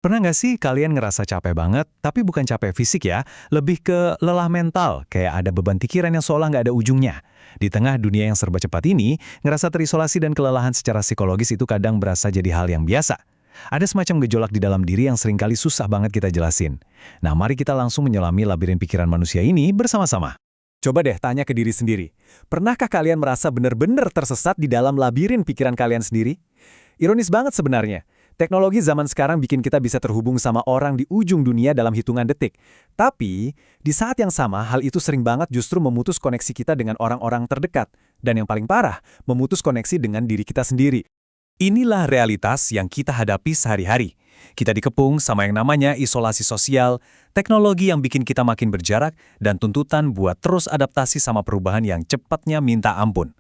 Pernah nggak sih kalian ngerasa capek banget, tapi bukan capek fisik ya, lebih ke lelah mental, kayak ada beban pikiran yang seolah nggak ada ujungnya. Di tengah dunia yang serba cepat ini, ngerasa terisolasi dan kelelahan secara psikologis itu kadang berasa jadi hal yang biasa. Ada semacam gejolak di dalam diri yang seringkali susah banget kita jelasin. Nah, mari kita langsung menyelami labirin pikiran manusia ini bersama-sama. Coba deh tanya ke diri sendiri. Pernahkah kalian merasa benar-benar tersesat di dalam labirin pikiran kalian sendiri? Ironis banget sebenarnya. Teknologi zaman sekarang bikin kita bisa terhubung sama orang di ujung dunia dalam hitungan detik. Tapi, di saat yang sama, hal itu sering banget justru memutus koneksi kita dengan orang-orang terdekat. Dan yang paling parah, memutus koneksi dengan diri kita sendiri. Inilah realitas yang kita hadapi sehari-hari. Kita dikepung sama yang namanya isolasi sosial, teknologi yang bikin kita makin berjarak, dan tuntutan buat terus adaptasi sama perubahan yang cepatnya minta ampun.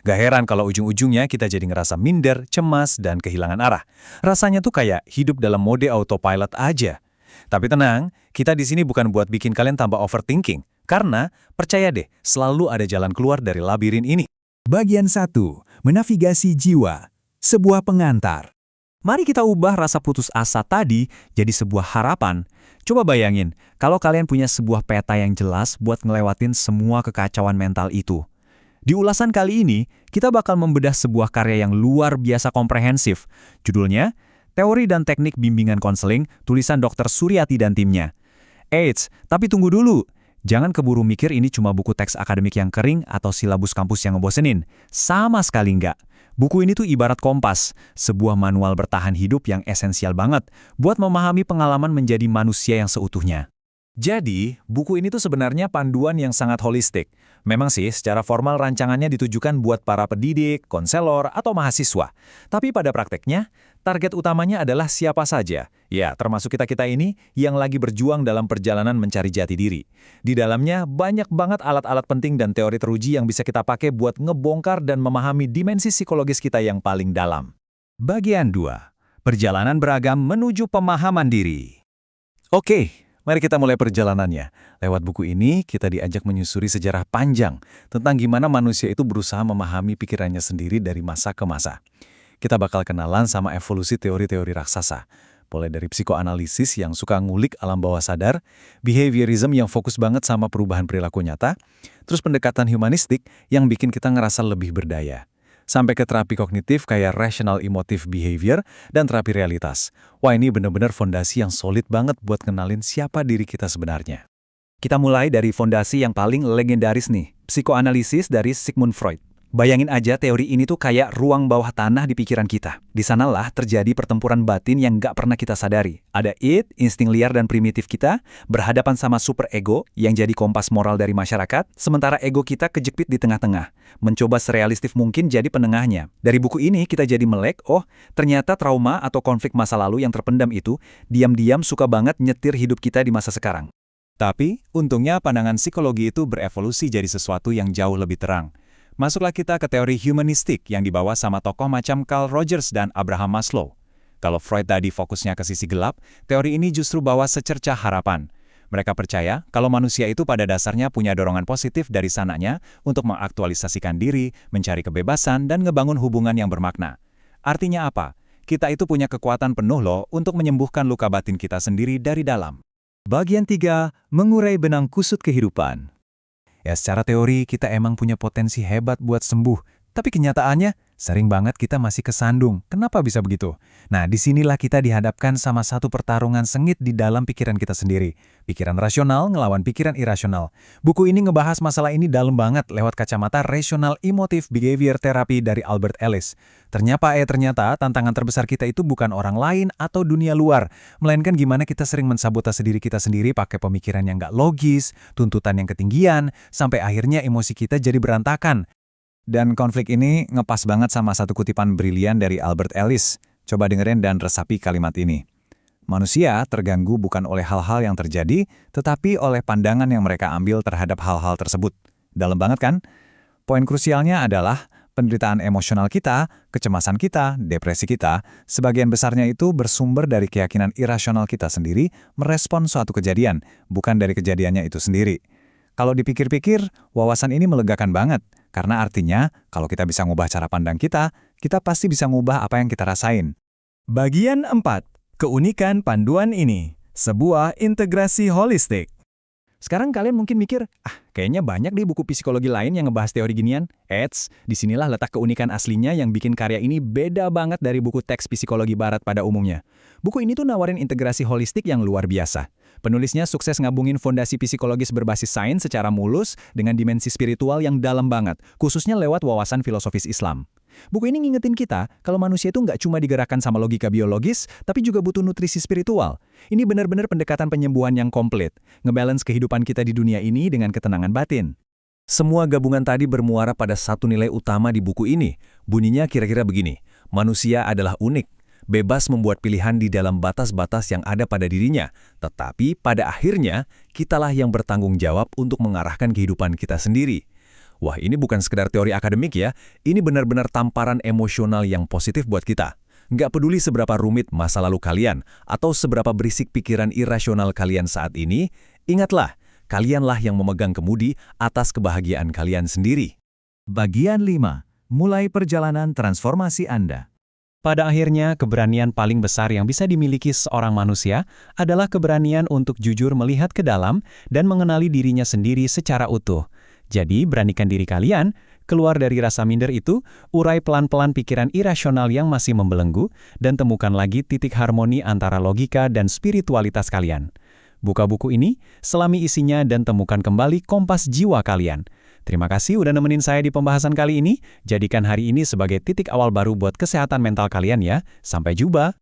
Gak heran kalau ujung-ujungnya kita jadi ngerasa minder, cemas, dan kehilangan arah. Rasanya tuh kayak hidup dalam mode autopilot aja. Tapi tenang, kita di sini bukan buat bikin kalian tambah overthinking. Karena, percaya deh, selalu ada jalan keluar dari labirin ini. Bagian 1. Menavigasi jiwa. Sebuah pengantar. Mari kita ubah rasa putus asa tadi jadi sebuah harapan. Coba bayangin, kalau kalian punya sebuah peta yang jelas buat ngelewatin semua kekacauan mental itu. Di ulasan kali ini, kita bakal membedah sebuah karya yang luar biasa komprehensif. Judulnya, Teori dan Teknik Bimbingan Konseling, tulisan Dr. Suryati dan timnya. Eits, tapi tunggu dulu. Jangan keburu mikir ini cuma buku teks akademik yang kering atau silabus kampus yang ngebosenin. Sama sekali enggak. Buku ini tuh ibarat kompas, sebuah manual bertahan hidup yang esensial banget buat memahami pengalaman menjadi manusia yang seutuhnya. Jadi, buku ini tuh sebenarnya panduan yang sangat holistik. Memang sih, secara formal rancangannya ditujukan buat para pendidik, konselor, atau mahasiswa. Tapi pada prakteknya, target utamanya adalah siapa saja. Ya, termasuk kita-kita ini yang lagi berjuang dalam perjalanan mencari jati diri. Di dalamnya, banyak banget alat-alat penting dan teori teruji yang bisa kita pakai buat ngebongkar dan memahami dimensi psikologis kita yang paling dalam. Bagian 2. Perjalanan beragam menuju pemahaman diri. Oke. Mari kita mulai perjalanannya. Lewat buku ini, kita diajak menyusuri sejarah panjang tentang gimana manusia itu berusaha memahami pikirannya sendiri dari masa ke masa. Kita bakal kenalan sama evolusi teori-teori raksasa. Mulai dari psikoanalisis yang suka ngulik alam bawah sadar, behaviorism yang fokus banget sama perubahan perilaku nyata, terus pendekatan humanistik yang bikin kita ngerasa lebih berdaya. Sampai ke terapi kognitif kayak rational emotive behavior dan terapi realitas. Wah, ini benar-benar fondasi yang solid banget buat kenalin siapa diri kita sebenarnya. Kita mulai dari fondasi yang paling legendaris nih, psikoanalisis dari Sigmund Freud. Bayangin aja teori ini tuh kayak ruang bawah tanah di pikiran kita. Di sanalah terjadi pertempuran batin yang nggak pernah kita sadari. Ada id, insting liar dan primitif kita, berhadapan sama super ego yang jadi kompas moral dari masyarakat, sementara ego kita kejepit di tengah-tengah. Mencoba serealistis mungkin jadi penengahnya. Dari buku ini kita jadi melek, oh ternyata trauma atau konflik masa lalu yang terpendam itu, diam-diam suka banget nyetir hidup kita di masa sekarang. Tapi, untungnya pandangan psikologi itu berevolusi jadi sesuatu yang jauh lebih terang. Masuklah kita ke teori humanistik yang dibawa sama tokoh macam Carl Rogers dan Abraham Maslow. Kalau Freud tadi fokusnya ke sisi gelap, teori ini justru bawa secercah harapan. Mereka percaya kalau manusia itu pada dasarnya punya dorongan positif dari sananya untuk mengaktualisasikan diri, mencari kebebasan, dan ngebangun hubungan yang bermakna. Artinya apa? Kita itu punya kekuatan penuh loh untuk menyembuhkan luka batin kita sendiri dari dalam. Bagian 3. Mengurai benang kusut kehidupan. Ya, secara teori kita emang punya potensi hebat buat sembuh, tapi kenyataannya sering banget kita masih kesandung. Kenapa bisa begitu? Nah, disinilah kita dihadapkan sama satu pertarungan sengit di dalam pikiran kita sendiri. Pikiran rasional ngelawan pikiran irasional. Buku ini ngebahas masalah ini dalam banget lewat kacamata Rational Emotive Behavior Therapy dari Albert Ellis. Ternyata tantangan terbesar kita itu bukan orang lain atau dunia luar, melainkan gimana kita sering mensabotase diri kita sendiri pakai pemikiran yang nggak logis, tuntutan yang ketinggian, sampai akhirnya emosi kita jadi berantakan. Dan konflik ini ngepas banget sama satu kutipan brilian dari Albert Ellis. Coba dengerin dan resapi kalimat ini. Manusia terganggu bukan oleh hal-hal yang terjadi, tetapi oleh pandangan yang mereka ambil terhadap hal-hal tersebut. Dalam banget kan? Poin krusialnya adalah penderitaan emosional kita, kecemasan kita, depresi kita, sebagian besarnya itu bersumber dari keyakinan irasional kita sendiri merespon suatu kejadian, bukan dari kejadiannya itu sendiri. Kalau dipikir-pikir, wawasan ini melegakan banget. Karena artinya, kalau kita bisa ngubah cara pandang kita, kita pasti bisa ngubah apa yang kita rasain. Bagian 4. Keunikan panduan ini, sebuah integrasi holistik. Sekarang kalian mungkin mikir, kayaknya banyak deh buku psikologi lain yang ngebahas teori ginian. Disinilah letak keunikan aslinya yang bikin karya ini beda banget dari buku teks psikologi barat pada umumnya. Buku ini tuh nawarin integrasi holistik yang luar biasa. Penulisnya sukses ngabungin fondasi psikologis berbasis sains secara mulus dengan dimensi spiritual yang dalam banget, khususnya lewat wawasan filosofis Islam. Buku ini ngingetin kita kalau manusia itu nggak cuma digerakkan sama logika biologis, tapi juga butuh nutrisi spiritual. Ini benar-benar pendekatan penyembuhan yang komplit, ngebalance kehidupan kita di dunia ini dengan ketenangan batin. Semua gabungan tadi bermuara pada satu nilai utama di buku ini. Bunyinya kira-kira begini, manusia adalah unik, bebas membuat pilihan di dalam batas-batas yang ada pada dirinya, tetapi pada akhirnya, kitalah yang bertanggung jawab untuk mengarahkan kehidupan kita sendiri. Wah, ini bukan sekedar teori akademik ya, ini benar-benar tamparan emosional yang positif buat kita. Nggak peduli seberapa rumit masa lalu kalian, atau seberapa berisik pikiran irasional kalian saat ini, ingatlah, kalianlah yang memegang kemudi atas kebahagiaan kalian sendiri. Bagian 5. Mulai perjalanan transformasi Anda. Pada akhirnya, keberanian paling besar yang bisa dimiliki seorang manusia adalah keberanian untuk jujur melihat ke dalam dan mengenali dirinya sendiri secara utuh. Jadi, beranikan diri kalian, keluar dari rasa minder itu, urai pelan-pelan pikiran irasional yang masih membelenggu, dan temukan lagi titik harmoni antara logika dan spiritualitas kalian. Buka buku ini, selami isinya dan temukan kembali kompas jiwa kalian. Terima kasih udah nemenin saya di pembahasan kali ini. Jadikan hari ini sebagai titik awal baru buat kesehatan mental kalian ya. Sampai jumpa.